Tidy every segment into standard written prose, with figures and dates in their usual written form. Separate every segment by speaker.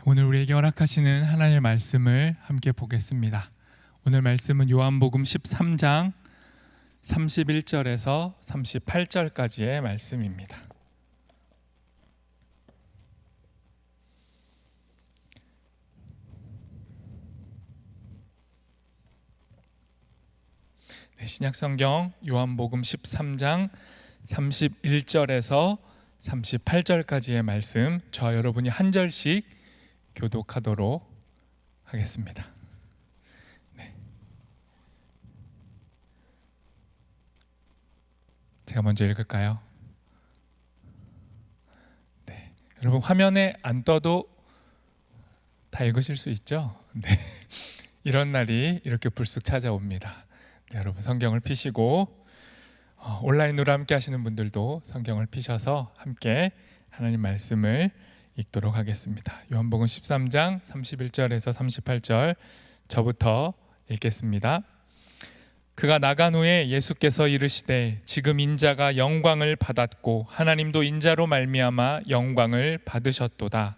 Speaker 1: 오늘 우리에게 허락하시는 하나님의 말씀을 함께 보겠습니다. 오늘 말씀은 요한복음 13장 31절에서 38절까지의 말씀입니다. 신약성경 요한복음 13장 31절에서 38절까지의 말씀, 저 여러분이 한 절씩 교독하도록 하겠습니다. 제가 먼저 읽을까요? 네. 여러분 화면에 안 떠도 다 읽으실 수 있죠? 네. 이런 날이 이렇게 불쑥 찾아옵니다. 네, 여러분 성경을 펴시고 온라인으로 함께 하시는 분들도 성경을 펴셔서 함께 하나님 말씀을 읽도록 하겠습니다. 요한복음 13장 31절에서 38절 저부터 읽겠습니다. 그가 나간 후에 예수께서 이르시되 지금 인자가 영광을 받았고 하나님도 인자로 말미암아 영광을 받으셨도다.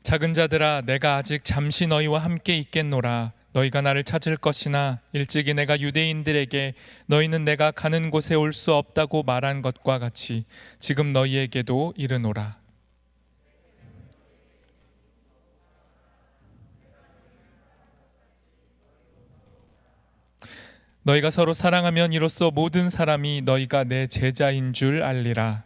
Speaker 1: 작은 자들아, 내가 아직 잠시 너희와 함께 있겠노라. 너희가 나를 찾을 것이나 일찍이 내가 유대인들에게 너희는 내가 가는 곳에 올 수 없다고 말한 것과 같이 지금 너희에게도 이르노라. 너희가 서로 사랑하면 이로써 모든 사람이 너희가 내 제자인 줄 알리라.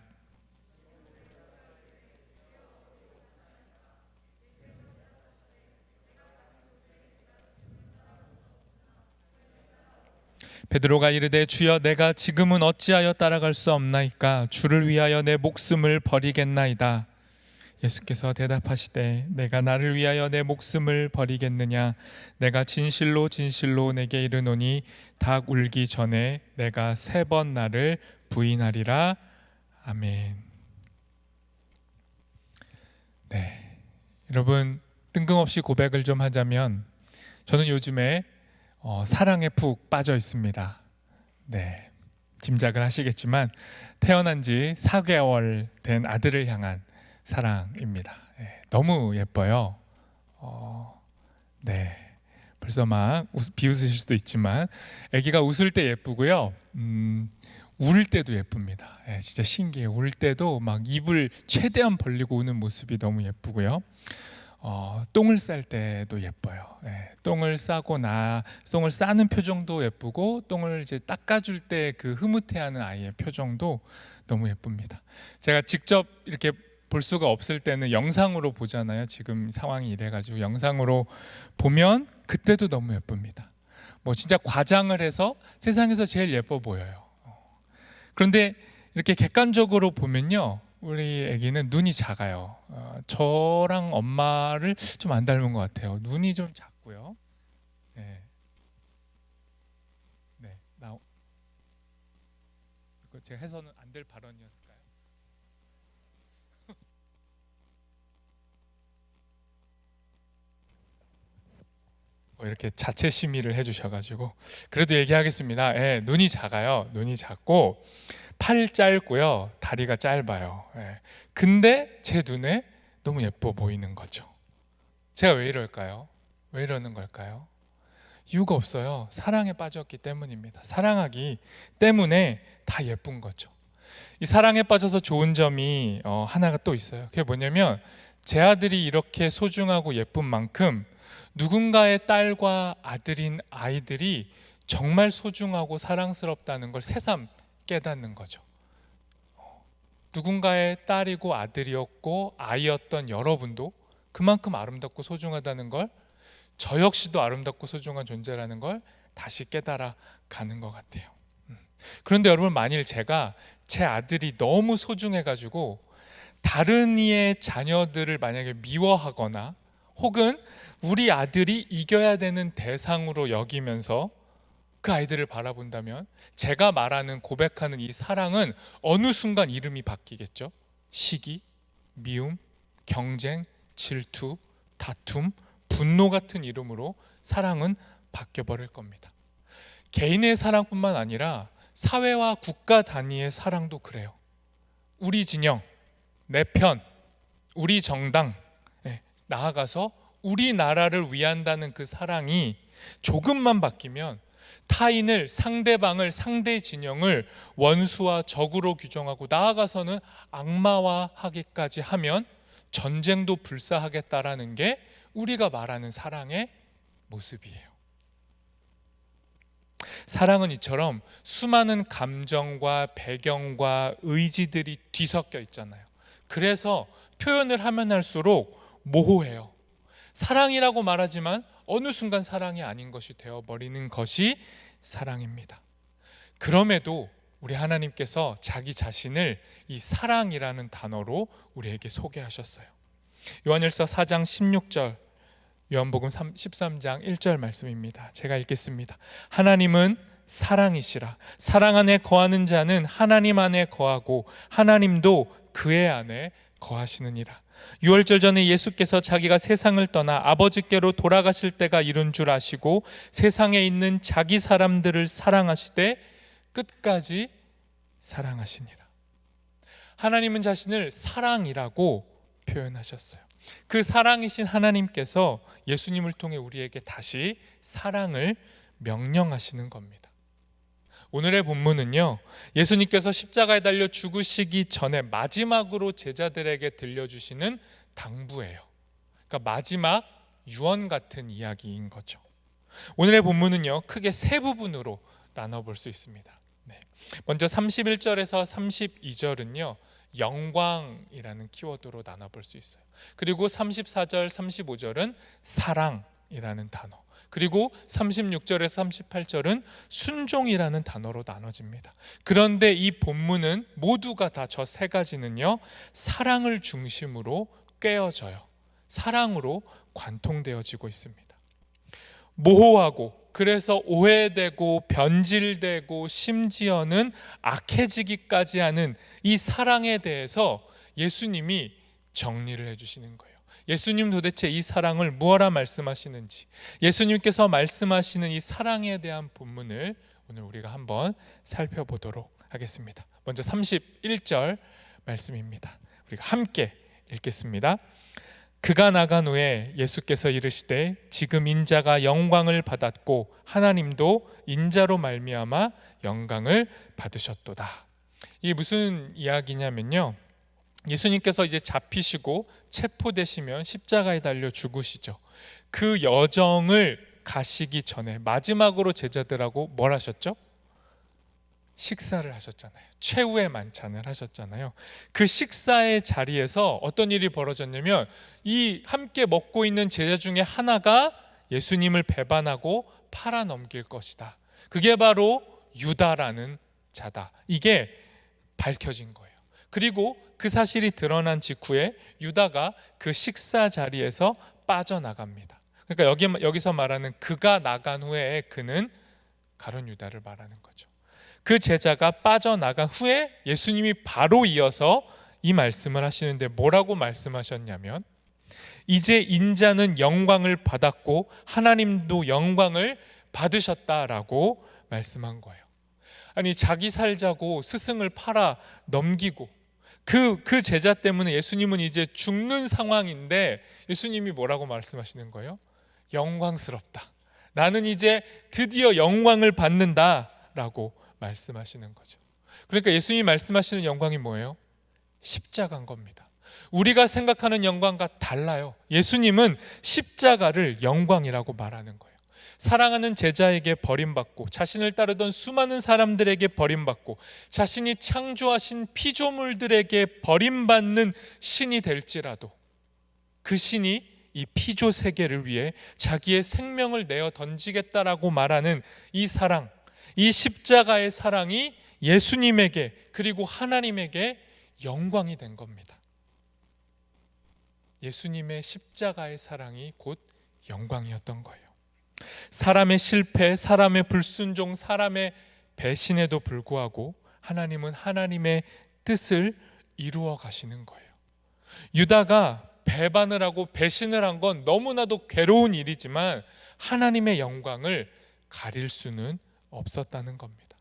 Speaker 1: 베드로가 이르되 주여, 내가 지금은 어찌하여 따라갈 수 없나이까? 주를 위하여 내 목숨을 버리겠나이다. 예수께서 대답하시되 내가 나를 위하여 내 목숨을 버리겠느냐? 내가 진실로 진실로 내게 이르노니 닭 울기 전에 내가 3번 나를 부인하리라. 아멘. 네, 여러분 뜬금없이 고백을 좀 하자면 저는 요즘에 사랑에 푹 빠져 있습니다. 네, 짐작을 하시겠지만 태어난 지 4개월 된 아들을 향한 사랑입니다. 네, 너무 예뻐요. 네, 벌써 막 비웃으실 수도 있지만 아기가 웃을 때 예쁘고요. 울 때도 예쁩니다. 네, 진짜 신기해요. 울 때도 막 입을 최대한 벌리고 우는 모습이 너무 예쁘고요. 똥을 쌀 때도 예뻐요. 똥을 싸는 표정도 예쁘고 똥을 이제 닦아줄 때 그 흐뭇해하는 아이의 표정도 너무 예쁩니다. 제가 직접 이렇게 볼 수가 없을 때는 영상으로 보잖아요. 지금 상황이 이래가지고 영상으로 보면 그때도 너무 예쁩니다. 뭐 진짜 과장을 해서 세상에서 제일 예뻐 보여요. 그런데 이렇게 객관적으로 보면요, 우리 아기는 눈이 작아요. 저랑 엄마를 좀 안 닮은 것 같아요. 눈이 좀 작고요. 네. 이거 제가 해서는 안 될 발언이었을까요? 이렇게 자체 심의를 해주셔가지고 그래도 얘기하겠습니다. 눈이 작아요. 눈이 작고 팔 짧고요, 다리가 짧아요. 근데 제 눈에 너무 예뻐 보이는 거죠. 제가 왜 이럴까요? 왜 이러는 걸까요? 이유가 없어요. 사랑에 빠졌기 때문입니다. 사랑하기 때문에 다 예쁜 거죠. 이 사랑에 빠져서 좋은 점이 하나가 또 있어요. 그게 뭐냐면 제 아들이 이렇게 소중하고 예쁜 만큼 누군가의 딸과 아들인 아이들이 정말 소중하고 사랑스럽다는 걸 새삼 깨닫는 거죠. 누군가의 딸이고 아들이었고 아이였던 여러분도 그만큼 아름답고 소중하다는 걸, 저 역시도 아름답고 소중한 존재라는 걸 다시 깨달아 가는 것 같아요. 그런데 여러분, 만일 제가 제 아들이 너무 소중해가지고 다른 이의 자녀들을 만약에 미워하거나 혹은 우리 아들이 이겨야 되는 대상으로 여기면서 그 아이들을 바라본다면 제가 말하는, 고백하는 이 사랑은 어느 순간 이름이 바뀌겠죠. 시기, 미움, 경쟁, 질투, 다툼, 분노 같은 이름으로 사랑은 바뀌어버릴 겁니다. 개인의 사랑뿐만 아니라 사회와 국가 단위의 사랑도 그래요. 우리 진영, 내 편, 우리 정당, 나아가서 우리나라를 위한다는 그 사랑이 조금만 바뀌면 타인을, 상대방을, 상대 진영을 원수와 적으로 규정하고 나아가서는 악마화하기까지 하면 전쟁도 불사하겠다라는 게 우리가 말하는 사랑의 모습이에요. 사랑은 이처럼 수많은 감정과 배경과 의지들이 뒤섞여 있잖아요. 그래서 표현을 하면 할수록 모호해요. 사랑이라고 말하지만 어느 순간 사랑이 아닌 것이 되어버리는 것이 사랑입니다. 그럼에도 우리 하나님께서 자기 자신을 이 사랑이라는 단어로 우리에게 소개하셨어요. 요한일서 4장 16절, 요한복음 13장 1절 말씀입니다. 제가 읽겠습니다. 하나님은 사랑이시라. 사랑 안에 거하는 자는 하나님 안에 거하고 하나님도 그의 안에 거하시느니라. 유월절 전에 예수께서 자기가 세상을 떠나 아버지께로 돌아가실 때가 이른 줄 아시고 세상에 있는 자기 사람들을 사랑하시되 끝까지 사랑하시니라. 하나님은 자신을 사랑이라고 표현하셨어요. 그 사랑이신 하나님께서 예수님을 통해 우리에게 다시 사랑을 명령하시는 겁니다. 오늘의 본문은요, 예수님께서 십자가에 달려 죽으시기 전에 마지막으로 제자들에게 들려주시는 당부예요. 그러니까 마지막 유언 같은 이야기인 거죠. 오늘의 본문은요, 크게 세 부분으로 나눠볼 수 있습니다. 먼저 31절에서 32절은요 영광이라는 키워드로 나눠볼 수 있어요. 그리고 34절, 35절은 사랑이라는 단어, 그리고 36절에서 38절은 순종이라는 단어로 나눠집니다. 그런데 이 본문은 모두가 다 저 세 가지는요 사랑을 중심으로 꿰어져요. 사랑으로 관통되어지고 있습니다. 모호하고 그래서 오해되고 변질되고 심지어는 악해지기까지 하는 이 사랑에 대해서 예수님이 정리를 해주시는 거예요. 예수님 도대체 이 사랑을 무엇라 말씀하시는지, 예수님께서 말씀하시는 이 사랑에 대한 본문을 오늘 우리가 한번 살펴보도록 하겠습니다. 먼저 31절 말씀입니다. 우리가 함께 읽겠습니다. 그가 나간 후에 예수께서 이르시되 지금 인자가 영광을 받았고 하나님도 인자로 말미암아 영광을 받으셨도다. 이게 무슨 이야기냐면요, 예수님께서 이제 잡히시고 체포되시면 십자가에 달려 죽으시죠. 그 여정을 가시기 전에 마지막으로 제자들하고 뭘 하셨죠? 식사를 하셨잖아요. 최후의 만찬을 하셨잖아요. 그 식사의 자리에서 어떤 일이 벌어졌냐면 이 함께 먹고 있는 제자 중에 하나가 예수님을 배반하고 팔아넘길 것이다. 그게 바로 유다라는 자다. 이게 밝혀진 거예요. 그리고 그 사실이 드러난 직후에 유다가 그 식사 자리에서 빠져나갑니다. 그러니까 여기서 말하는 그가 나간 후에 그는 가룟 유다를 말하는 거죠. 그 제자가 빠져나간 후에 예수님이 바로 이어서 이 말씀을 하시는데 뭐라고 말씀하셨냐면 이제 인자는 영광을 받았고 하나님도 영광을 받으셨다라고 말씀한 거예요. 아니 자기 살자고 스승을 팔아 넘기고 그 제자 때문에 예수님은 이제 죽는 상황인데 예수님이 뭐라고 말씀하시는 거예요? 영광스럽다. 나는 이제 드디어 영광을 받는다라고 말씀하시는 거죠. 그러니까 예수님이 말씀하시는 영광이 뭐예요? 십자가인 겁니다. 우리가 생각하는 영광과 달라요. 예수님은 십자가를 영광이라고 말하는 거예요. 사랑하는 제자에게 버림받고 자신을 따르던 수많은 사람들에게 버림받고 자신이 창조하신 피조물들에게 버림받는 신이 될지라도 그 신이 이 피조 세계를 위해 자기의 생명을 내어 던지겠다라고 말하는 이 사랑, 이 십자가의 사랑이 예수님에게 그리고 하나님에게 영광이 된 겁니다. 예수님의 십자가의 사랑이 곧 영광이었던 거예요. 사람의 실패, 사람의 불순종, 사람의 배신에도 불구하고 하나님은 하나님의 뜻을 이루어 가시는 거예요. 유다가 배반을 하고 배신을 한 건 너무나도 괴로운 일이지만 하나님의 영광을 가릴 수는 없었다는 겁니다.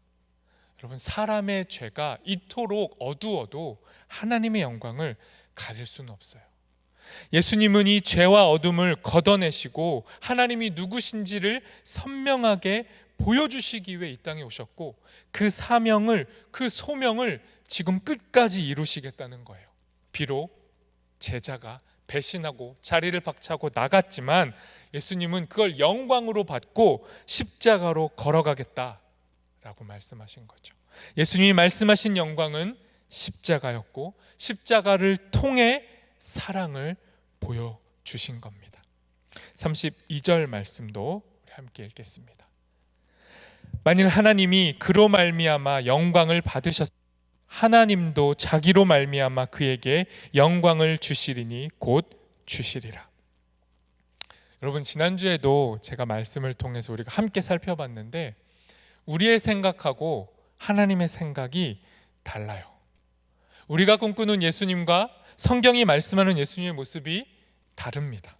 Speaker 1: 여러분, 사람의 죄가 이토록 어두워도 하나님의 영광을 가릴 수는 없어요. 예수님은 이 죄와 어둠을 걷어내시고 하나님이 누구신지를 선명하게 보여주시기 위해 이 땅에 오셨고, 그 사명을, 그 소명을 지금 끝까지 이루시겠다는 거예요. 비록 제자가 배신하고 자리를 박차고 나갔지만 예수님은 그걸 영광으로 받고 십자가로 걸어가겠다라고 말씀하신 거죠. 예수님이 말씀하신 영광은 십자가였고, 십자가를 통해 사랑을 보여주신 겁니다. 32절 말씀도 우리 함께 읽겠습니다. 만일 하나님이 그로 말미암아 영광을 받으셨으면 하나님도 자기로 말미암아 그에게 영광을 주시리니 곧 주시리라. 여러분, 지난주에도 제가 말씀을 통해서 우리가 함께 살펴봤는데 우리의 생각하고 하나님의 생각이 달라요. 우리가 꿈꾸는 예수님과 성경이 말씀하는 예수님의 모습이 다릅니다.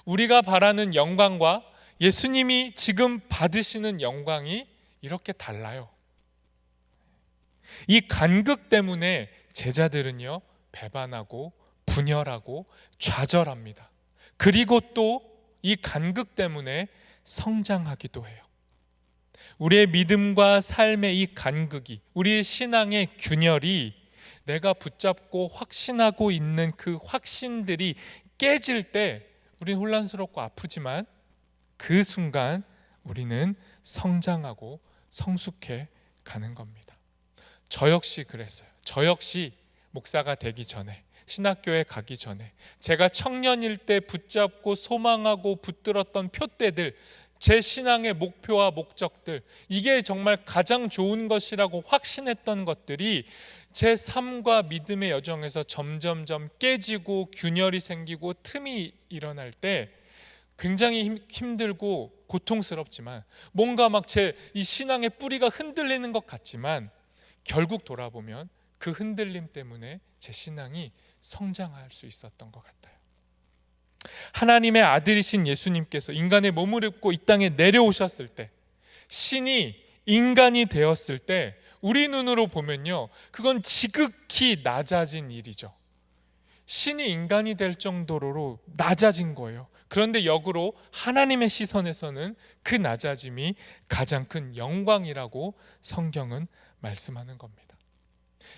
Speaker 1: 우리가 바라는 영광과 예수님이 지금 받으시는 영광이 이렇게 달라요. 이 간극 때문에 제자들은요, 배반하고 분열하고 좌절합니다. 그리고 또 이 간극 때문에 성장하기도 해요. 우리의 믿음과 삶의 이 간극이, 우리의 신앙의 균열이 내가 붙잡고 확신하고 있는 그 확신들이 깨질 때 우리는 혼란스럽고 아프지만 그 순간 우리는 성장하고 성숙해 가는 겁니다. 저 역시 그랬어요. 저 역시 목사가 되기 전에, 신학교에 가기 전에 제가 청년일 때 붙잡고 소망하고 붙들었던 표대들, 제 신앙의 목표와 목적들, 이게 정말 가장 좋은 것이라고 확신했던 것들이 제 삶과 믿음의 여정에서 점점점 깨지고 균열이 생기고 틈이 일어날 때 굉장히 힘들고 고통스럽지만, 뭔가 막 제 이 신앙의 뿌리가 흔들리는 것 같지만 결국 돌아보면 그 흔들림 때문에 제 신앙이 성장할 수 있었던 것 같아요. 하나님의 아들이신 예수님께서 인간의 몸을 입고 이 땅에 내려오셨을 때, 신이 인간이 되었을 때 우리 눈으로 보면요, 그건 지극히 낮아진 일이죠. 신이 인간이 될 정도로 낮아진 거예요. 그런데 역으로 하나님의 시선에서는 그 낮아짐이 가장 큰 영광이라고 성경은 말씀하는 겁니다.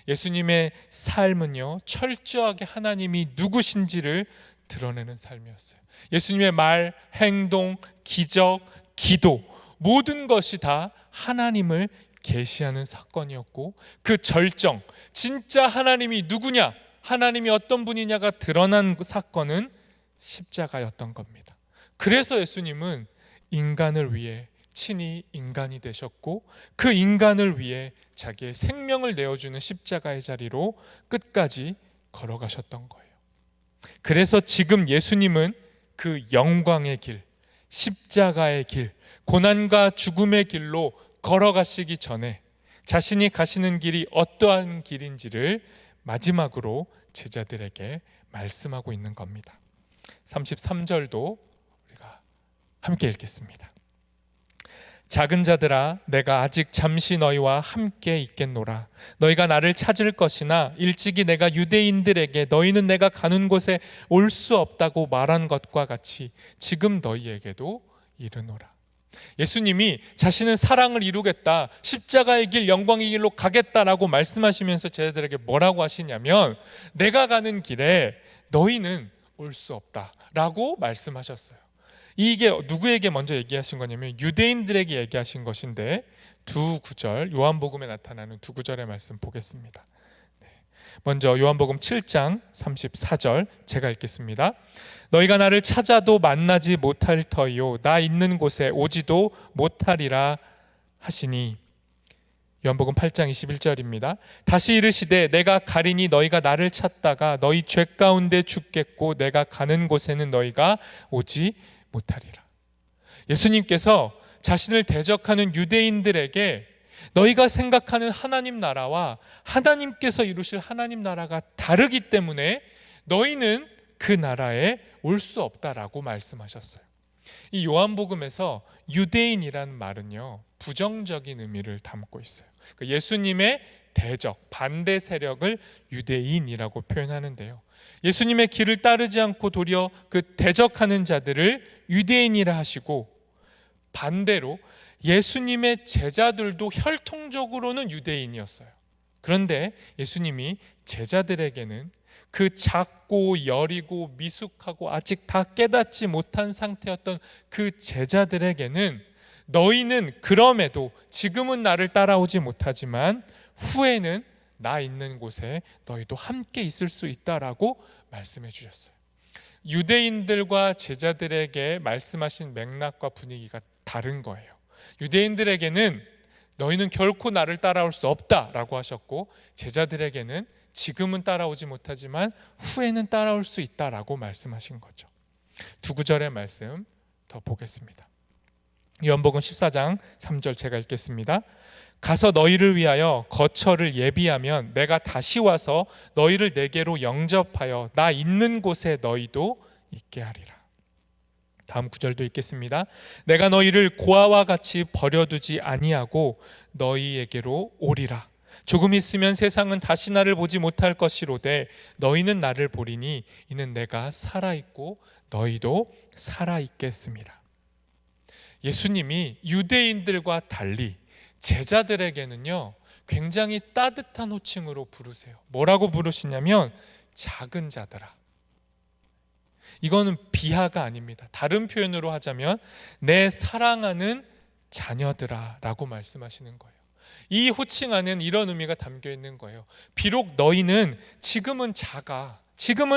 Speaker 1: 예수님의 삶은요, 철저하게 하나님이 누구신지를 드러내는 삶이었어요. 예수님의 말, 행동, 기적, 기도, 모든 것이 다 하나님을 계시하는 사건이었고, 그 절정, 진짜 하나님이 누구냐, 하나님이 어떤 분이냐가 드러난 사건은 십자가였던 겁니다. 그래서 예수님은 인간을 위해 친히 인간이 되셨고, 그 인간을 위해 자기의 생명을 내어주는 십자가의 자리로 끝까지 걸어가셨던 거예요. 그래서 지금 예수님은 그 영광의 길, 십자가의 길, 고난과 죽음의 길로 걸어가시기 전에 자신이 가시는 길이 어떠한 길인지를 마지막으로 제자들에게 말씀하고 있는 겁니다. 33절도 우리가 함께 읽겠습니다. 작은 자들아, 내가 아직 잠시 너희와 함께 있겠노라. 너희가 나를 찾을 것이나 일찍이 내가 유대인들에게 너희는 내가 가는 곳에 올 수 없다고 말한 것과 같이 지금 너희에게도 이르노라. 예수님이 자신은 사랑을 이루겠다, 십자가의 길, 영광의 길로 가겠다라고 말씀하시면서 제자들에게 뭐라고 하시냐면, 내가 가는 길에 너희는 올 수 없다라고 말씀하셨어요. 이게 누구에게 먼저 얘기하신 거냐면 유대인들에게 얘기하신 것인데, 두 구절, 요한복음에 나타나는 두 구절의 말씀 보겠습니다. 먼저 요한복음 7장 34절 제가 읽겠습니다. 너희가 나를 찾아도 만나지 못할 터이요 나 있는 곳에 오지도 못하리라 하시니. 요한복음 8장 21절입니다. 다시 이르시되 내가 가리니 너희가 나를 찾다가 너희 죄 가운데 죽겠고 내가 가는 곳에는 너희가 오지 못하리라. 예수님께서 자신을 대적하는 유대인들에게 너희가 생각하는 하나님 나라와 하나님께서 이루실 하나님 나라가 다르기 때문에 너희는 그 나라에 올 수 없다라고 말씀하셨어요. 이 요한복음에서 유대인이라는 말은요, 부정적인 의미를 담고 있어요. 예수님의 대적, 반대 세력을 유대인이라고 표현하는데요. 예수님의 길을 따르지 않고 도리어 그 대적하는 자들을 유대인이라 하시고, 반대로 예수님의 제자들도 혈통적으로는 유대인이었어요. 그런데 예수님이 제자들에게는 그 작고 여리고 미숙하고 아직 다 깨닫지 못한 상태였던 그 제자들에게는 너희는 그럼에도 지금은 나를 따라오지 못하지만 후에는 나 있는 곳에 너희도 함께 있을 수 있다라고 말씀해 주셨어요. 유대인들과 제자들에게 말씀하신 맥락과 분위기가 다른 거예요. 유대인들에게는 너희는 결코 나를 따라올 수 없다라고 하셨고, 제자들에게는 지금은 따라오지 못하지만 후에는 따라올 수 있다라고 말씀하신 거죠. 두 구절의 말씀 더 보겠습니다. 요한복음 14장 3절 제가 읽겠습니다. 가서 너희를 위하여 거처를 예비하면 내가 다시 와서 너희를 내게로 영접하여 나 있는 곳에 너희도 있게 하리라. 다음 구절도 읽겠습니다. 내가 너희를 고아와 같이 버려두지 아니하고 너희에게로 오리라. 조금 있으면 세상은 다시 나를 보지 못할 것이로되 너희는 나를 보리니 이는 내가 살아있고 너희도 살아있겠습니다. 예수님이 유대인들과 달리 제자들에게는요 굉장히 따뜻한 호칭으로 부르세요. 뭐라고 부르시냐면 작은 자들아. 이거는 비하가 아닙니다. 다른 표현으로 하자면 내 사랑하는 자녀들아 라고 말씀하시는 거예요. 이 호칭 안에는 이런 의미가 담겨 있는 거예요. 비록 너희는 지금은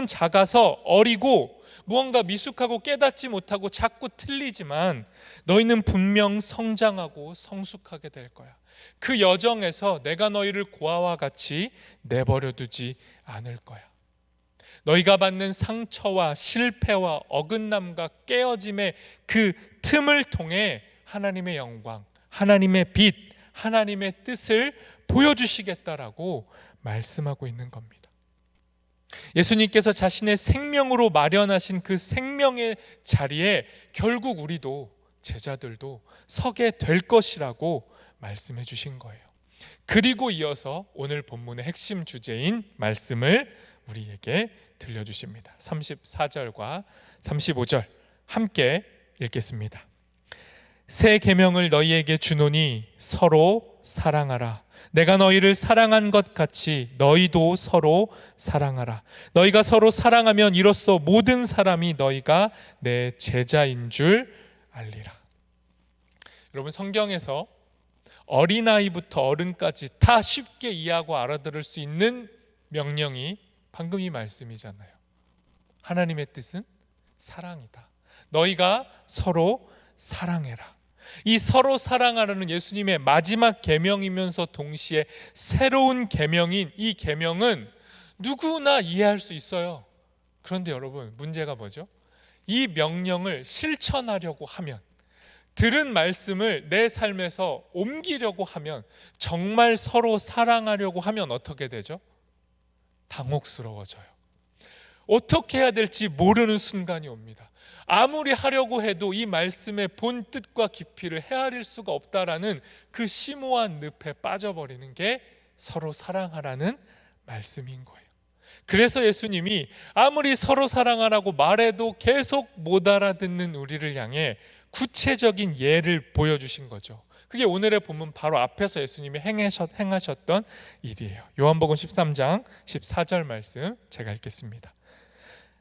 Speaker 1: 작아서 어리고 무언가 미숙하고 깨닫지 못하고 자꾸 틀리지만 너희는 분명 성장하고 성숙하게 될 거야. 그 여정에서 내가 너희를 고아와 같이 내버려 두지 않을 거야. 너희가 받는 상처와 실패와 어긋남과 깨어짐의 그 틈을 통해 하나님의 영광, 하나님의 빛, 하나님의 뜻을 보여주시겠다라고 말씀하고 있는 겁니다. 예수님께서 자신의 생명으로 마련하신 그 생명의 자리에 결국 우리도 제자들도 서게 될 것이라고 말씀해 주신 거예요. 그리고 이어서 오늘 본문의 핵심 주제인 말씀을 우리에게 들려주십니다. 34절과 35절 함께 읽겠습니다. 새 계명을 너희에게 주노니 서로 사랑하라. 내가 너희를 사랑한 것 같이 너희도 서로 사랑하라. 너희가 서로 사랑하면 이로써 모든 사람이 너희가 내 제자인 줄 알리라. 여러분, 성경에서 어린아이부터 어른까지 다 쉽게 이해하고 알아들을 수 있는 명령이 방금 이 말씀이잖아요. 하나님의 뜻은 사랑이다. 너희가 서로 사랑해라. 이 서로 사랑하라는 예수님의 마지막 계명이면서 동시에 새로운 계명인 이 계명은 누구나 이해할 수 있어요. 그런데 여러분, 문제가 뭐죠? 이 명령을 실천하려고 하면, 들은 말씀을 내 삶에서 옮기려고 하면, 정말 서로 사랑하려고 하면 어떻게 되죠? 당혹스러워져요. 어떻게 해야 될지 모르는 순간이 옵니다. 아무리 하려고 해도 이 말씀의 본 뜻과 깊이를 헤아릴 수가 없다라는 그 심오한 늪에 빠져버리는 게 서로 사랑하라는 말씀인 거예요. 그래서 예수님이 아무리 서로 사랑하라고 말해도 계속 못 알아듣는 우리를 향해 구체적인 예를 보여주신 거죠. 그게 오늘의 본문 바로 앞에서 예수님이 행하셨던 일이에요. 요한복음 13장 14절 말씀 제가 읽겠습니다.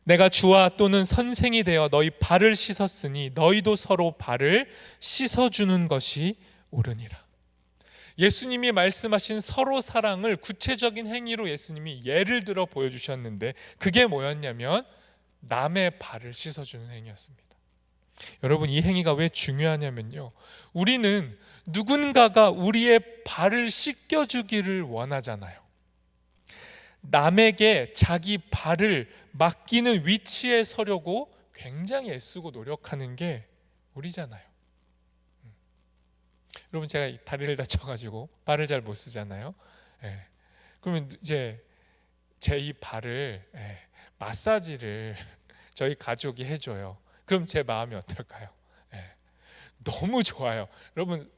Speaker 1: 내가 주와 또는 선생이 되어 너희 발을 씻었으니 너희도 서로 발을 씻어주는 것이 옳으니라. 예수님이 말씀하신 서로 사랑을 구체적인 행위로 예수님이 예를 들어 보여주셨는데, 그게 뭐였냐면 남의 발을 씻어주는 행위였습니다. 여러분, 이 행위가 왜 중요하냐면요, 우리는 누군가가 우리의 발을 씻겨주기를 원하잖아요. 남에게 자기 발을 맡기는 위치에 서려고 굉장히 애쓰고 노력하는 게 우리잖아요. 여러분, 제가 다리를 다쳐가지고 발을 잘 못 쓰잖아요. 그러면 이제 제 이 발을 마사지를 저희 가족이 해줘요. 그럼 제 마음이 어떨까요? 너무 좋아요. 여러분,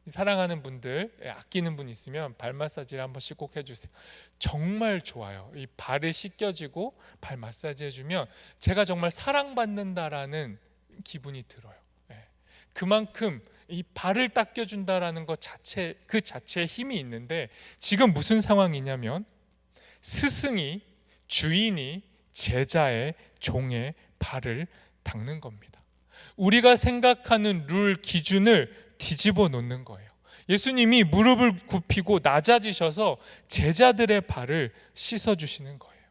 Speaker 1: 사랑하는 분들, 아끼는 분 있으면 발 마사지를 한 번씩 꼭 해주세요. 정말 좋아요. 이 발이 씻겨지고 발 마사지 해주면 제가 정말 사랑받는다라는 기분이 들어요. 그만큼 이 발을 닦여준다라는 것 자체, 그 자체에 힘이 있는데, 지금 무슨 상황이냐면 스승이, 주인이 제자의, 종의 발을 닦는 겁니다. 우리가 생각하는 룰, 기준을 뒤집어 놓는 거예요. 예수님이 무릎을 굽히고 낮아지셔서 제자들의 발을 씻어주시는 거예요.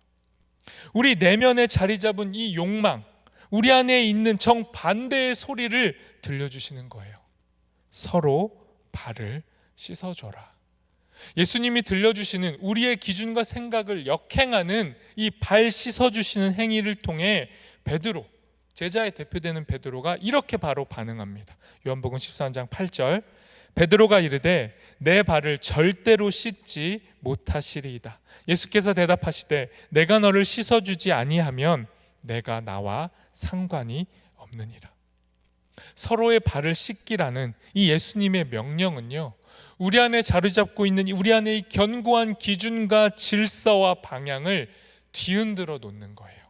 Speaker 1: 우리 내면에 자리 잡은 이 욕망, 우리 안에 있는 정반대의 소리를 들려주시는 거예요. 서로 발을 씻어줘라. 예수님이 들려주시는 우리의 기준과 생각을 역행하는 이 발 씻어주시는 행위를 통해 베드로, 제자의 대표되는 베드로가 이렇게 바로 반응합니다. 요한복음 13장 8절, 베드로가 이르되 내 발을 절대로 씻지 못하시리이다. 예수께서 대답하시되 내가 너를 씻어주지 아니하면 내가 나와 상관이 없느니라. 서로의 발을 씻기라는 이 예수님의 명령은요, 우리 안에 자리 잡고 있는 우리 안에 이 견고한 기준과 질서와 방향을 뒤흔들어 놓는 거예요.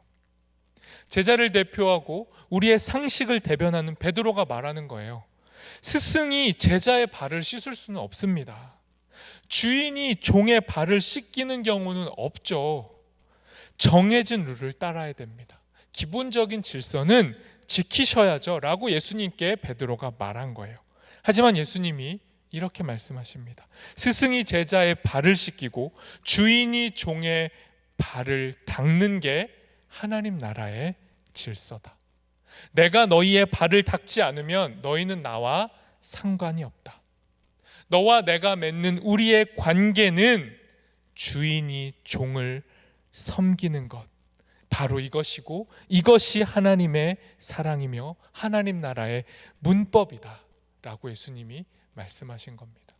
Speaker 1: 제자를 대표하고 우리의 상식을 대변하는 베드로가 말하는 거예요. 스승이 제자의 발을 씻을 수는 없습니다. 주인이 종의 발을 씻기는 경우는 없죠. 정해진 룰을 따라야 됩니다. 기본적인 질서는 지키셔야죠 라고 예수님께 베드로가 말한 거예요. 하지만 예수님이 이렇게 말씀하십니다. 스승이 제자의 발을 씻기고 주인이 종의 발을 닦는 게 하나님 나라의 질서다. 내가 너희의 발을 닦지 않으면 너희는 나와 상관이 없다. 너와 내가 맺는 우리의 관계는 주인이 종을 섬기는 것, 바로 이것이고 이것이 하나님의 사랑이며 하나님 나라의 문법이다 라고 예수님이 말씀하신 겁니다.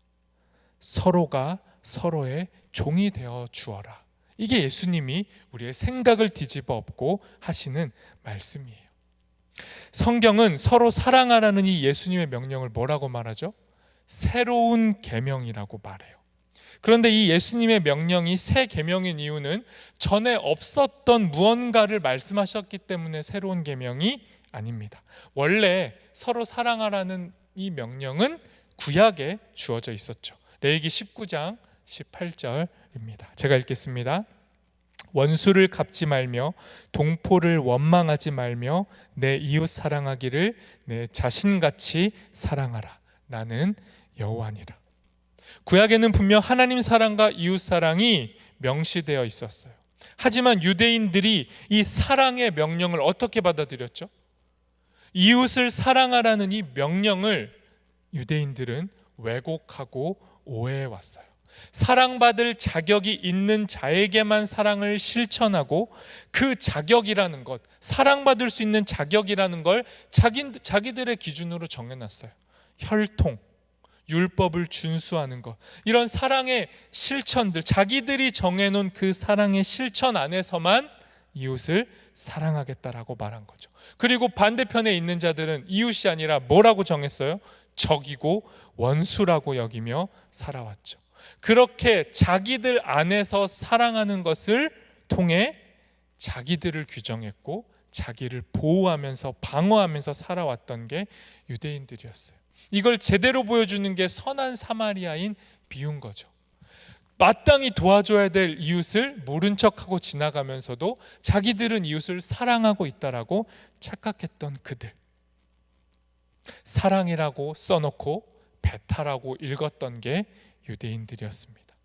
Speaker 1: 서로가 서로의 종이 되어 주어라. 이게 예수님이 우리의 생각을 뒤집어 엎고 하시는 말씀이에요. 성경은 서로 사랑하라는 이 예수님의 명령을 뭐라고 말하죠? 새로운 계명이라고 말해요. 그런데 이 예수님의 명령이 새 계명인 이유는 전에 없었던 무언가를 말씀하셨기 때문에 새로운 계명이 아닙니다. 원래 서로 사랑하라는 이 명령은 구약에 주어져 있었죠. 레위기 19장 18절입니다. 제가 읽겠습니다. 원수를 갚지 말며 동포를 원망하지 말며 내 이웃 사랑하기를 내 자신같이 사랑하라. 나는 여호와니라. 구약에는 분명 하나님 사랑과 이웃 사랑이 명시되어 있었어요. 하지만 유대인들이 이 사랑의 명령을 어떻게 받아들였죠? 이웃을 사랑하라는 이 명령을 유대인들은 왜곡하고 오해해 왔어요. 사랑받을 자격이 있는 자에게만 사랑을 실천하고 그 자격이라는 것, 사랑받을 수 있는 자격이라는 걸 자기들의 기준으로 정해놨어요. 혈통, 율법을 준수하는 것, 이런 사랑의 실천들, 자기들이 정해놓은 그 사랑의 실천 안에서만 이웃을 사랑하겠다라고 말한 거죠. 그리고 반대편에 있는 자들은 이웃이 아니라 뭐라고 정했어요? 적이고 원수라고 여기며 살아왔죠. 그렇게 자기들 안에서 사랑하는 것을 통해 자기들을 규정했고 자기를 보호하면서 방어하면서 살아왔던 게 유대인들이었어요. 이걸 제대로 보여주는 게 선한 사마리아인 비유인 거죠. 마땅히 도와줘야 될 이웃을 모른 척하고 지나가면서도 자기들은 이웃을 사랑하고 있다라고 착각했던 그들, 사랑이라고 써놓고 배타라고 읽었던 게 유대인들이었습니다.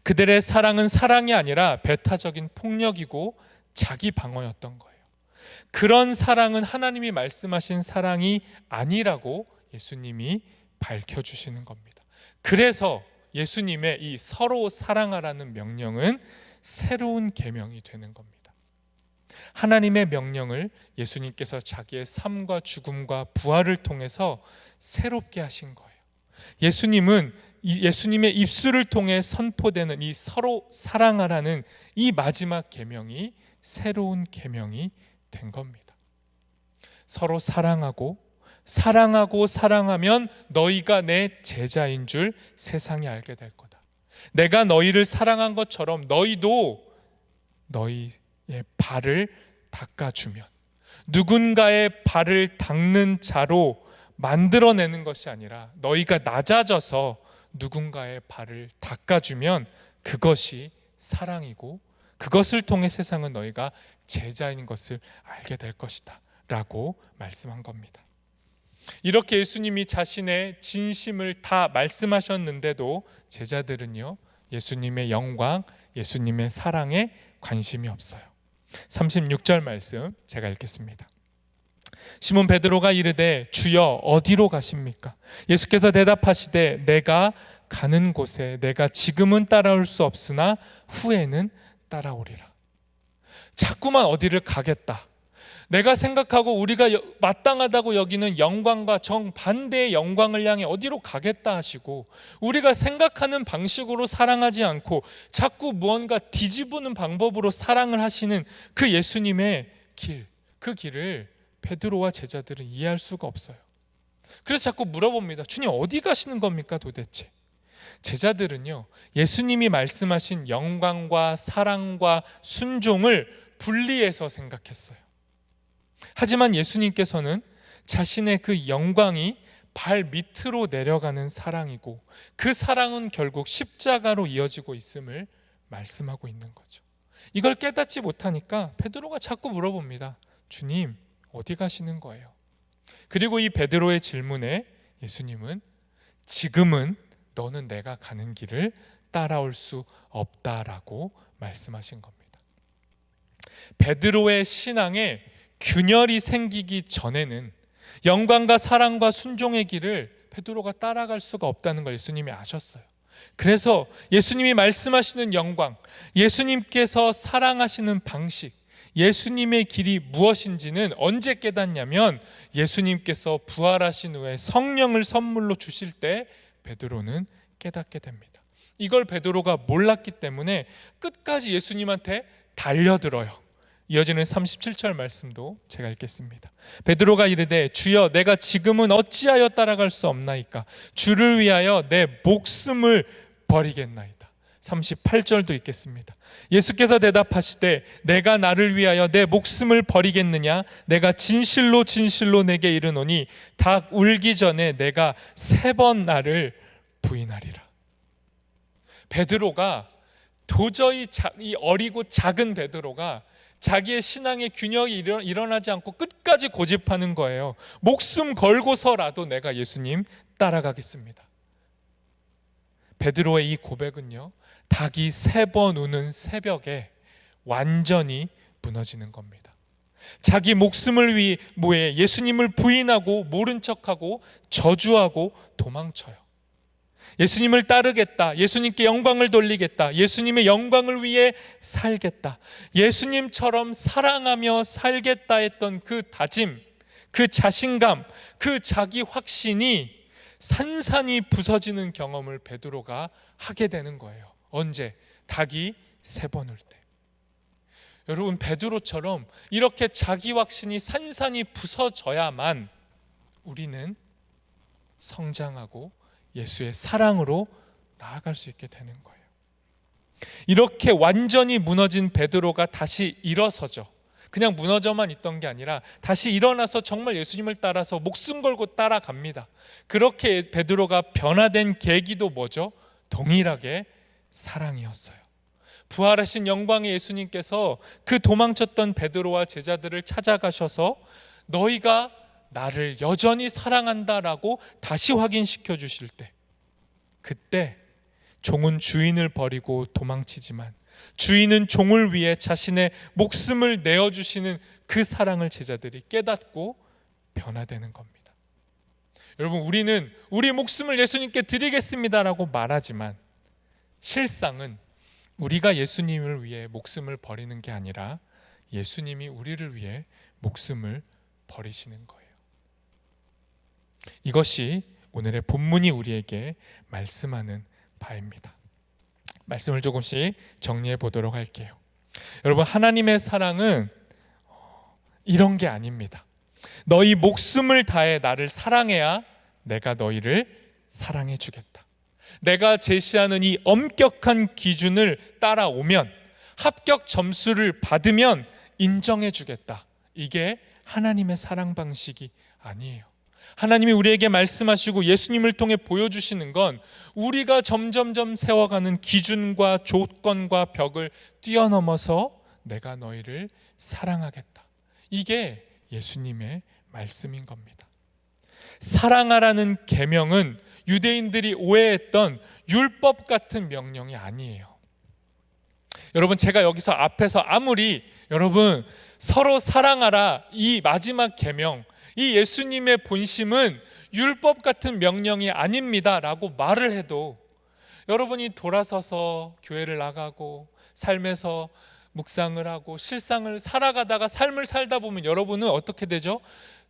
Speaker 1: 그들의 사랑은 사랑이 아니라 배타적인 폭력이고 자기 방어였던 거예요. 그런 사랑은 하나님이 말씀하신 사랑이 아니라고 예수님이 밝혀주시는 겁니다. 그래서 예수님의 이 서로 사랑하라는 명령은 새로운 계명이 되는 겁니다. 하나님의 명령을 예수님께서 자기의 삶과 죽음과 부활을 통해서 새롭게 하신 거예요. 예수님은 예수님의 입술을 통해 선포되는 이 서로 사랑하라는 이 마지막 계명이 새로운 계명이 된 겁니다. 서로 사랑하고 사랑하고 사랑하면 너희가 내 제자인 줄 세상이 알게 될 거다. 내가 너희를 사랑한 것처럼 너희도 너희의 발을 닦아주면, 누군가의 발을 닦는 자로 만들어내는 것이 아니라 너희가 낮아져서 누군가의 발을 닦아주면 그것이 사랑이고, 그것을 통해 세상은 너희가 제자인 것을 알게 될 것이다 라고 말씀한 겁니다. 이렇게 예수님이 자신의 진심을 다 말씀하셨는데도 제자들은요, 예수님의 영광, 예수님의 사랑에 관심이 없어요. 36절 말씀 제가 읽겠습니다. 시몬 베드로가 이르되 주여 어디로 가십니까? 예수께서 대답하시되 내가 가는 곳에 내가 지금은 따라올 수 없으나 후에는 따라오리라. 자꾸만 어디를 가겠다, 내가 생각하고 우리가 마땅하다고 여기는 영광과 정반대의 영광을 향해 어디로 가겠다 하시고, 우리가 생각하는 방식으로 사랑하지 않고 자꾸 무언가 뒤집는 방법으로 사랑을 하시는 그 예수님의 길, 그 길을 베드로와 제자들은 이해할 수가 없어요. 그래서 자꾸 물어봅니다. 주님 어디 가시는 겁니까 도대체? 제자들은요, 예수님이 말씀하신 영광과 사랑과 순종을 분리해서 생각했어요. 하지만 예수님께서는 자신의 그 영광이 발 밑으로 내려가는 사랑이고, 그 사랑은 결국 십자가로 이어지고 있음을 말씀하고 있는 거죠. 이걸 깨닫지 못하니까 베드로가 자꾸 물어봅니다. 주님 어디 가시는 거예요? 그리고 이 베드로의 질문에 예수님은 지금은 너는 내가 가는 길을 따라올 수 없다라고 말씀하신 겁니다. 베드로의 신앙에 균열이 생기기 전에는 영광과 사랑과 순종의 길을 베드로가 따라갈 수가 없다는 걸 예수님이 아셨어요. 그래서 예수님이 말씀하시는 영광, 예수님께서 사랑하시는 방식, 예수님의 길이 무엇인지는 언제 깨닫냐면 예수님께서 부활하신 후에 성령을 선물로 주실 때 베드로는 깨닫게 됩니다. 이걸 베드로가 몰랐기 때문에 끝까지 예수님한테 달려들어요. 이어지는 37절 말씀도 제가 읽겠습니다. 베드로가 이르되 주여 내가 지금은 어찌하여 따라갈 수 없나이까? 주를 위하여 내 목숨을 버리겠나이다. 38절도 읽겠습니다. 예수께서 대답하시되 내가 나를 위하여 내 목숨을 버리겠느냐? 내가 진실로 진실로 내게 이르노니 닭 울기 전에 내가 3번 나를 부인하리라. 베드로가 도저히 이 어리고 작은 베드로가 자기의 신앙의 균형이 일어나지 않고 끝까지 고집하는 거예요. 목숨 걸고서라도 내가 예수님 따라가겠습니다. 베드로의 이 고백은요, 닭이 3번 우는 새벽에 완전히 무너지는 겁니다. 자기 목숨을 위해 예수님을 부인하고 모른 척하고 저주하고 도망쳐요. 예수님을 따르겠다, 예수님께 영광을 돌리겠다, 예수님의 영광을 위해 살겠다, 예수님처럼 사랑하며 살겠다 했던 그 다짐, 그 자신감, 그 자기 확신이 산산이 부서지는 경험을 베드로가 하게 되는 거예요. 언제? 닭이 3번 울 때. 여러분, 베드로처럼 이렇게 자기 확신이 산산이 부서져야만 우리는 성장하고 예수의 사랑으로 나아갈 수 있게 되는 거예요. 이렇게 완전히 무너진 베드로가 다시 일어서죠. 그냥 무너져만 있던 게 아니라 다시 일어나서 정말 예수님을 따라서 목숨 걸고 따라갑니다. 그렇게 베드로가 변화된 계기도 뭐죠? 동일하게 사랑이었어요. 부활하신 영광의 예수님께서 그 도망쳤던 베드로와 제자들을 찾아가셔서 너희가 나를 여전히 사랑한다라고 다시 확인시켜 주실 때, 그때 종은 주인을 버리고 도망치지만 주인은 종을 위해 자신의 목숨을 내어주시는 그 사랑을 제자들이 깨닫고 변화되는 겁니다. 여러분, 우리는 우리 목숨을 예수님께 드리겠습니다라고 말하지만 실상은 우리가 예수님을 위해 목숨을 버리는 게 아니라 예수님이 우리를 위해 목숨을 버리시는 거예요. 이것이 오늘의 본문이 우리에게 말씀하는 바입니다. 말씀을 조금씩 정리해 보도록 할게요. 여러분, 하나님의 사랑은 이런 게 아닙니다. 너희 목숨을 다해 나를 사랑해야 내가 너희를 사랑해 주겠다. 내가 제시하는 이 엄격한 기준을 따라오면, 합격 점수를 받으면 인정해 주겠다. 이게 하나님의 사랑 방식이 아니에요. 하나님이 우리에게 말씀하시고 예수님을 통해 보여주시는 건 우리가 점점점 세워가는 기준과 조건과 벽을 뛰어넘어서 내가 너희를 사랑하겠다. 이게 예수님의 말씀인 겁니다. 사랑하라는 계명은 유대인들이 오해했던 율법 같은 명령이 아니에요. 여러분, 제가 여기서 앞에서 아무리 여러분 서로 사랑하라 이 마지막 계명, 이 예수님의 본심은 율법 같은 명령이 아닙니다 라고 말을 해도, 여러분이 돌아서서 교회를 나가고 삶에서 묵상을 하고 실상을 살아가다가 삶을 살다 보면 여러분은 어떻게 되죠?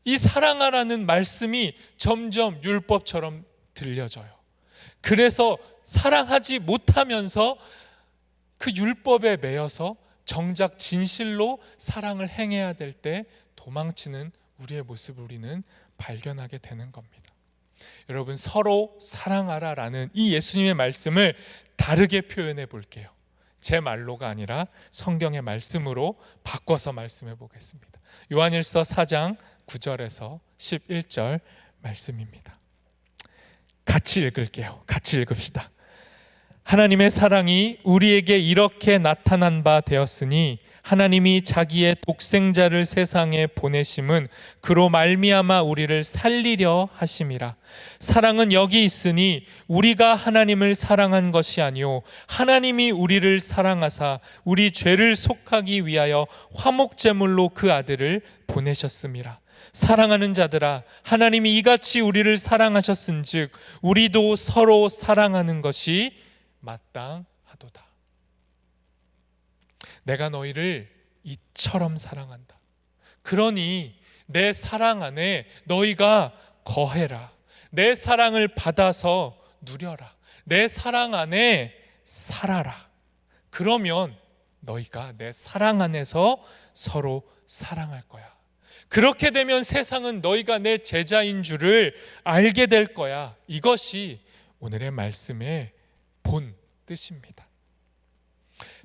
Speaker 1: 이 사랑하라는 말씀이 점점 율법처럼 들려져요. 그래서 사랑하지 못하면서 그 율법에 매여서 정작 진실로 사랑을 행해야 될 때 도망치는 우리의 모습을 우리는 발견하게 되는 겁니다. 여러분, 서로 사랑하라라는 이 예수님의 말씀을 다르게 표현해 볼게요. 제 말로가 아니라 성경의 말씀으로 바꿔서 말씀해 보겠습니다. 요한일서 4장 9절에서 11절 말씀입니다. 같이 읽을게요. 같이 읽읍시다. 하나님의 사랑이 우리에게 이렇게 나타난 바 되었으니 하나님이 자기의 독생자를 세상에 보내심은 그로 말미암아 우리를 살리려 하심이라. 사랑은 여기 있으니 우리가 하나님을 사랑한 것이 아니요 하나님이 우리를 사랑하사 우리 죄를 속하기 위하여 화목제물로 그 아들을 보내셨음이라. 사랑하는 자들아, 하나님이 이같이 우리를 사랑하셨은즉 우리도 서로 사랑하는 것이 마땅하도다. 내가 너희를 이처럼 사랑한다. 그러니 내 사랑 안에 너희가 거해라. 내 사랑을 받아서 누려라. 내 사랑 안에 살아라. 그러면 너희가 내 사랑 안에서 서로 사랑할 거야. 그렇게 되면 세상은 너희가 내 제자인 줄을 알게 될 거야. 이것이 오늘의 말씀의 본 뜻입니다.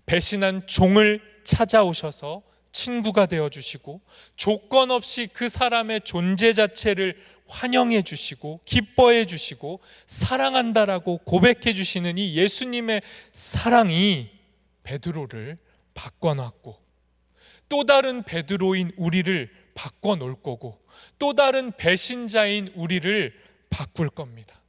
Speaker 1: 배신한 종을 찾아오셔서 친구가 되어주시고 조건 없이 그 사람의 존재 자체를 환영해 주시고 기뻐해 주시고 사랑한다라고 고백해 주시는 이 예수님의 사랑이 베드로를 바꿔놨고, 또 다른 베드로인 우리를 바꿔놓을 거고, 또 다른 배신자인 우리를 바꿀 겁니다.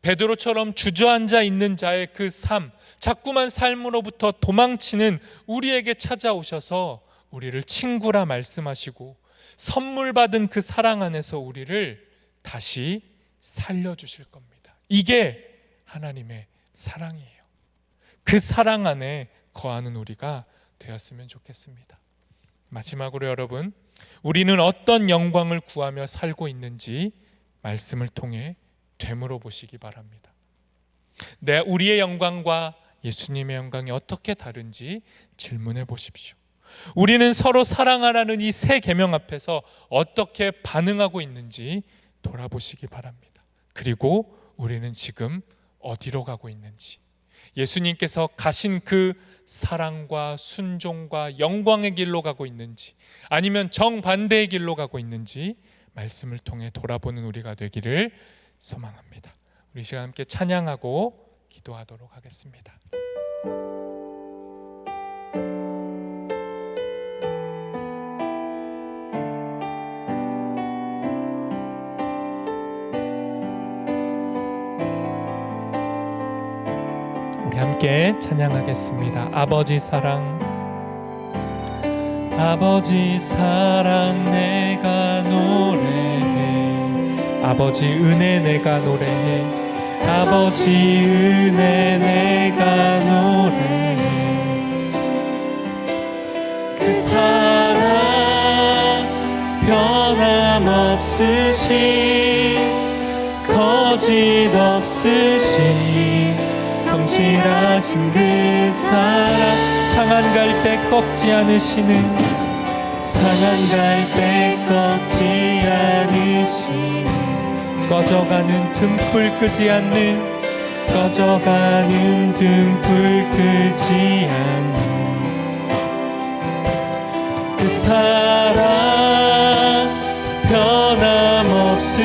Speaker 1: 베드로처럼 주저앉아 있는 자의 그 삶, 자꾸만 삶으로부터 도망치는 우리에게 찾아오셔서 우리를 친구라 말씀하시고 선물 받은 그 사랑 안에서 우리를 다시 살려주실 겁니다. 이게 하나님의 사랑이에요. 그 사랑 안에 거하는 우리가 되었으면 좋겠습니다. 마지막으로 여러분, 우리는 어떤 영광을 구하며 살고 있는지 말씀을 통해 되물어 보시기 바랍니다. 우리의 영광과 예수님의 영광이 어떻게 다른지 질문해 보십시오. 우리는 서로 사랑하라는 이 새 계명 앞에서 어떻게 반응하고 있는지 돌아보시기 바랍니다. 그리고 우리는 지금 어디로 가고 있는지, 예수님께서 가신 그 사랑과 순종과 영광의 길로 가고 있는지 아니면 정반대의 길로 가고 있는지 말씀을 통해 돌아보는 우리가 되기를 소망합니다. 우리 시간 함께 찬양하고 기도하도록 하겠습니다. 우리 함께 찬양하겠습니다. 아버지 사랑, 아버지 사랑 내가 노래해. 아버지 은혜 내가 노래해. 아버지 은혜 내가 노래해. 그 사랑 변함없으신 거짓 없으신 성실하신 그 사랑, 상한 갈대 꺾지 않으시는, 상한 갈대 꺾지
Speaker 2: 않으시네.
Speaker 1: 꺼져가는 등불 끄지 않는
Speaker 2: 꺼져가는 등불 끄지 않는 그 사랑 변함없으신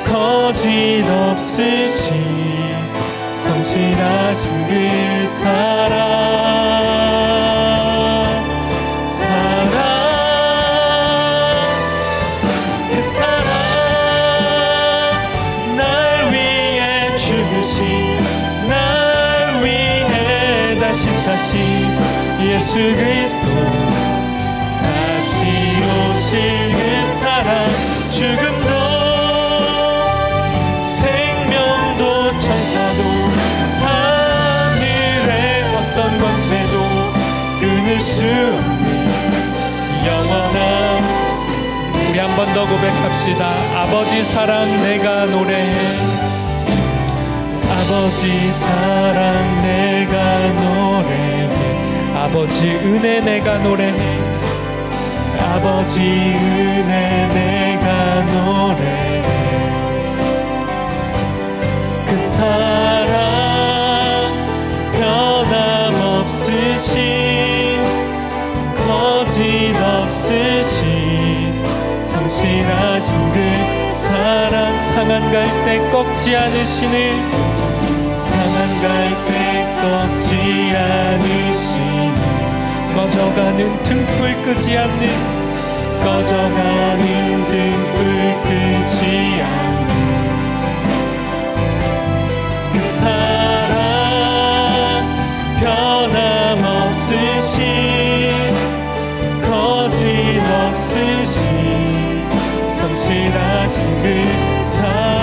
Speaker 2: 거짓 없으신 성실하신 그 그 사랑 날 위해 죽으신 날 위해 다시 사신 예수 그리스도 다시 오실 그 사랑 죽음도 생명도 천사도 하늘의 어떤 권세도 끊을 수 없는 영원한 우리 한 번 더 고백합시다. 아버지 사랑 내가 노래해 아버지 사랑 내가 노래해 아버지 은혜 내가 노래해 아버지 은혜 내가 노래해 그 사랑 변함없으신 거짓 없으신 성실하신 그 사랑 상한 갈 때 꺾지 않으시는 상한 갈 때 꺾지 않으시는 꺼져가는 등불 끄지 않는 꺼져가는 등불 끄지 않는 그 사랑 변함없으신 거짓 없으신 성실하신 그 사랑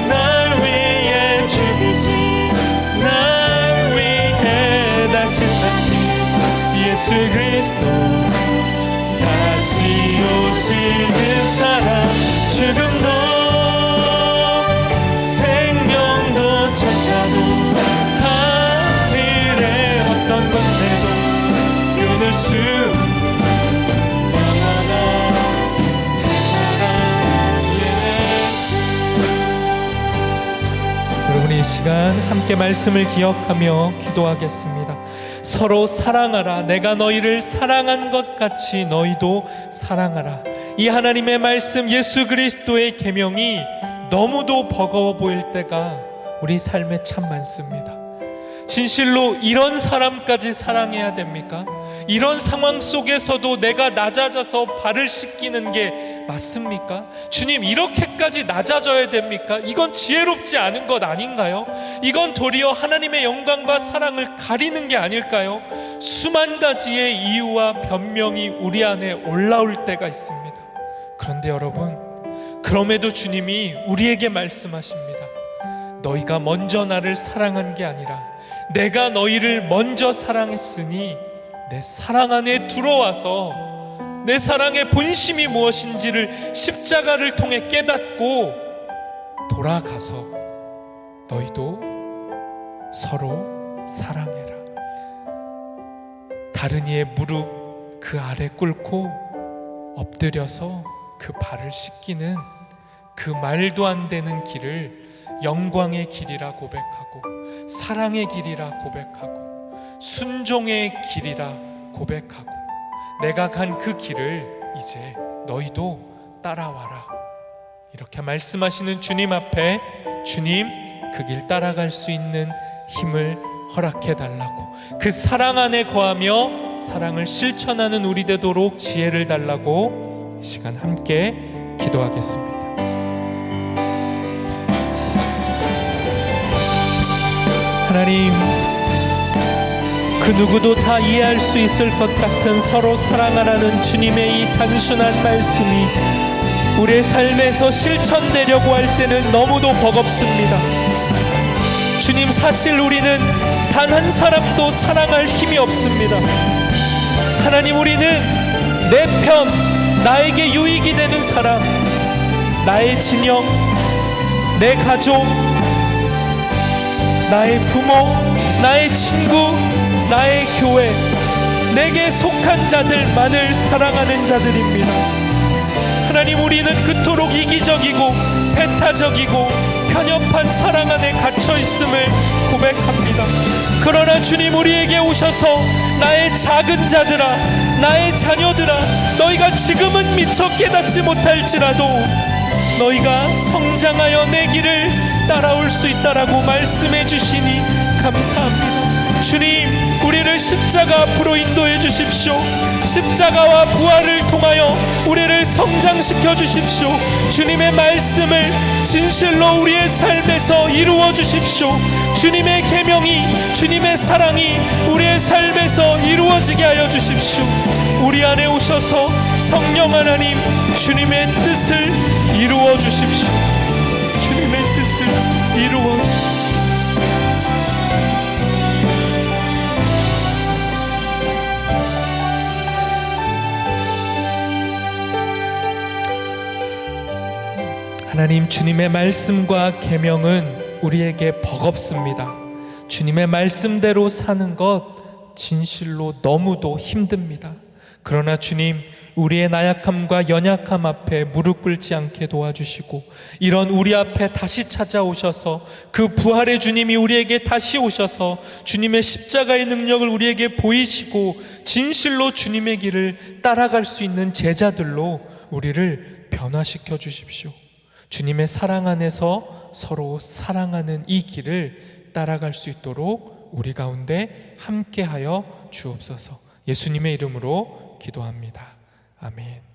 Speaker 2: 날 위해 죽으신 날 위해 다시 사신 예수 그리스도 다시 오실 그 사랑 죽음도 생명도 천사도 하늘의 어떤 권세도 끊을 수 여러분 이 시간 함께 말씀을 기억하며 기도하겠습니다. 서로 사랑하라. 내가 너희를 사랑한 것 같이 너희도 사랑하라. 이 하나님의 말씀 예수 그리스도의 계명이 너무도 버거워 보일 때가 우리 삶에 참 많습니다. 진실로 이런 사람까지 사랑해야 됩니까? 이런 상황 속에서도 내가 낮아져서 발을 씻기는 게 맞습니까? 주님, 이렇게까지 낮아져야 됩니까? 이건 지혜롭지 않은 것 아닌가요? 이건 도리어 하나님의 영광과 사랑을 가리는 게 아닐까요? 수만 가지의 이유와 변명이 우리 안에 올라올 때가 있습니다. 그런데 여러분, 그럼에도 주님이 우리에게 말씀하십니다. 너희가 먼저 나를 사랑한 게 아니라 내가 너희를 먼저 사랑했으니 내 사랑 안에 들어와서 내 사랑의 본심이 무엇인지를 십자가를 통해 깨닫고 돌아가서 너희도 서로 사랑해라. 다른 이의 무릎 그 아래 꿇고 엎드려서 그 발을 씻기는 그 말도 안 되는 길을 영광의 길이라 고백하고 사랑의 길이라 고백하고 순종의 길이라 고백하고 내가 간 그 길을 이제 너희도 따라와라. 이렇게 말씀하시는 주님 앞에 주님 그 길 따라갈 수 있는 힘을 허락해 달라고, 그 사랑 안에 거하며 사랑을 실천하는 우리 되도록 지혜를 달라고 이 시간 함께 기도하겠습니다. 하나님, 그 누구도 다 이해할 수 있을 것 같은 서로 사랑하라는 주님의 이 단순한 말씀이 우리의 삶에서 실천되려고 할 때는 너무도 버겁습니다. 주님, 사실 우리는 단 한 사람도 사랑할 힘이 없습니다. 하나님, 우리는 내 편, 나에게 유익이 되는 사람, 나의 진영, 내 가족, 나의 부모, 나의 친구, 나의 교회, 내게 속한 자들만을 사랑하는 자들입니다. 하나님, 우리는 그토록 이기적이고 배타적이고 편협한 사랑 안에 갇혀 있음을 고백합니다. 그러나 주님, 우리에게 오셔서 나의 작은 자들아, 나의 자녀들아, 너희가 지금은 미처 깨닫지 못할지라도 너희가 성장하여 내 길을 따라올 수 있다라고 말씀해 주시니 감사합니다. 주님, 우리를 십자가 앞으로 인도해 주십시오. 십자가와 부활을 통하여 우리를 성장시켜 주십시오. 주님의 말씀을 진실로 우리의 삶에서 이루어 주십시오. 주님의 계명이, 주님의 사랑이 우리의 삶에서 이루어지게 하여 주십시오. 우리 안에 오셔서 성령 하나님, 주님의 뜻을 이루어 주십시오. 주님의 뜻을 이루어 주십시오. 하나님, 주님의 말씀과 계명은 우리에게 버겁습니다. 주님의 말씀대로 사는 것 진실로 너무도 힘듭니다. 그러나 주님, 우리의 나약함과 연약함 앞에 무릎 꿇지 않게 도와주시고, 이런 우리 앞에 다시 찾아오셔서 그 부활의 주님이 우리에게 다시 오셔서 주님의 십자가의 능력을 우리에게 보이시고 진실로 주님의 길을 따라갈 수 있는 제자들로 우리를 변화시켜 주십시오. 주님의 사랑 안에서 서로 사랑하는 이 길을 따라갈 수 있도록 우리 가운데 함께하여 주옵소서. 예수님의 이름으로 기도합니다. 아멘.